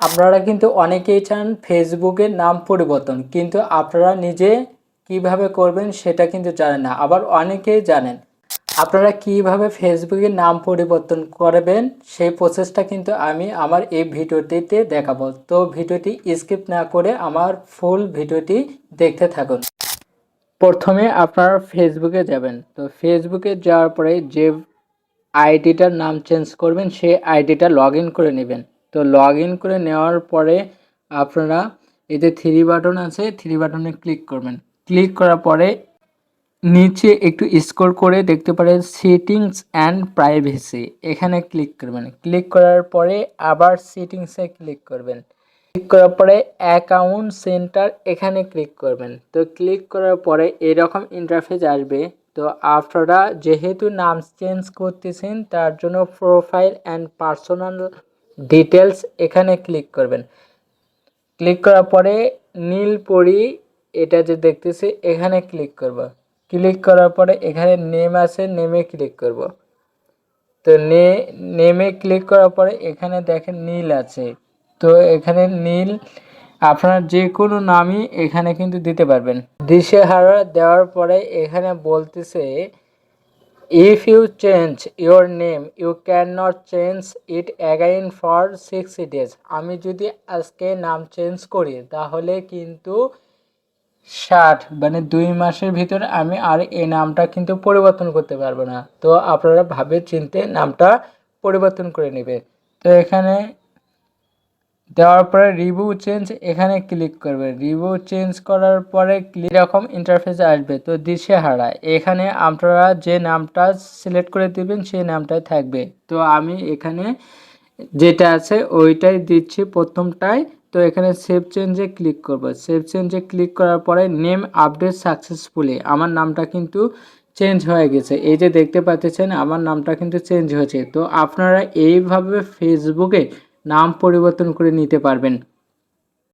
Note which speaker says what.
Speaker 1: আপনারা কিন্তু অনেকেই চান ফেসবুকের নাম পরিবর্তন, কিন্তু আপনারা নিজে কিভাবে করবেন সেটা কিন্তু জানেন না। আবার অনেকেই জানেন। আপনারা কিভাবে ফেসবুকের নাম পরিবর্তন করবেন সেই প্রসেসটা কিন্তু আমি আমার এই ভিডিওটিতে দেখাবো। তো ভিডিওটি স্কিপ না করে আমার ফুল ভিডিওটি দেখতে থাকুন। প্রথমে আপনারা ফেসবুকে যাবেন। তো ফেসবুকে যাওয়ার পরে যে আইডিটার নাম চেঞ্জ করবেন সেই আইডিটা লগ ইন করে নেবেন। তো লগ ইন করে নেওয়ার পরে আপনারা এই যে থ্রি বাটন আছে, থ্রি বাটনে ক্লিক করবেন। ক্লিক করার পরে নিচে একটু স্ক্রল করে দেখতে পারেন সেটিংস অ্যান্ড প্রাইভেসি, এখানে ক্লিক করবেন। ক্লিক করার পরে আবার সেটিংসে ক্লিক করবেন। ক্লিক করার পরে অ্যাকাউন্ট সেন্টার এখানে ক্লিক করবেন। তো ক্লিক করার পরে এরকম ইন্টারফেস আসবে। তো আপনারা যেহেতু নাম চেঞ্জ করতেছেন তার জন্য প্রোফাইল অ্যান্ড পার্সোনাল ডিটেলস এখানে ক্লিক করবেন। ক্লিক করার পরে নীলপরি এটা যে দেখতেছি এখানে ক্লিক করব। ক্লিক করার পরে এখানে নেম আছে, নেমে ক্লিক করব। তো নেমে ক্লিক করার পরে এখানে দেখেন নীল আছে। তো এখানে নীল আপনার যে কোনো নামই এখানে কিন্তু দিতে পারবেন। দিশেহারা দেওয়ার পরে এখানে বলতেছে if you change your name you can not change it again for 60 days। আমি যদি আজকে নাম চেঞ্জ করি তাহলে কিন্তু 2 মাসের ভিতরে আমি আর এই নামটা কিন্তু পরিবর্তন করতে পারবো না। তো আপনারা ভাবে চিন্তে নামটা পরিবর্তন করে নেবে। তো এখানে দেওয়ার পরে রিভিউ চেঞ্জ এখানে ক্লিক করবে। রিভিউ চেঞ্জ করার পরে এরকম ইন্টারফেস আসবে। তো দিশেহারা এখানে আপনারা যে নামটা সিলেক্ট করে দিবেন সেই নামটাই থাকবে। তো আমি এখানে যেটা আছে ওইটাই দিচ্ছি প্রথমটায়। তো এখানে সেভ চেঞ্জে ক্লিক করব। সেভ চেঞ্জে ক্লিক করার পরে নেম আপডেট সাকসেসফুলি, আমার নামটা কিন্তু চেঞ্জ হয়ে গেছে। এই যে দেখতে পাচ্ছেন আমার নামটা কিন্তু চেঞ্জ হয়েছে। তো আপনারা এইভাবে ফেসবুকে নাম পরিবর্তন করে নিতে পারবেন।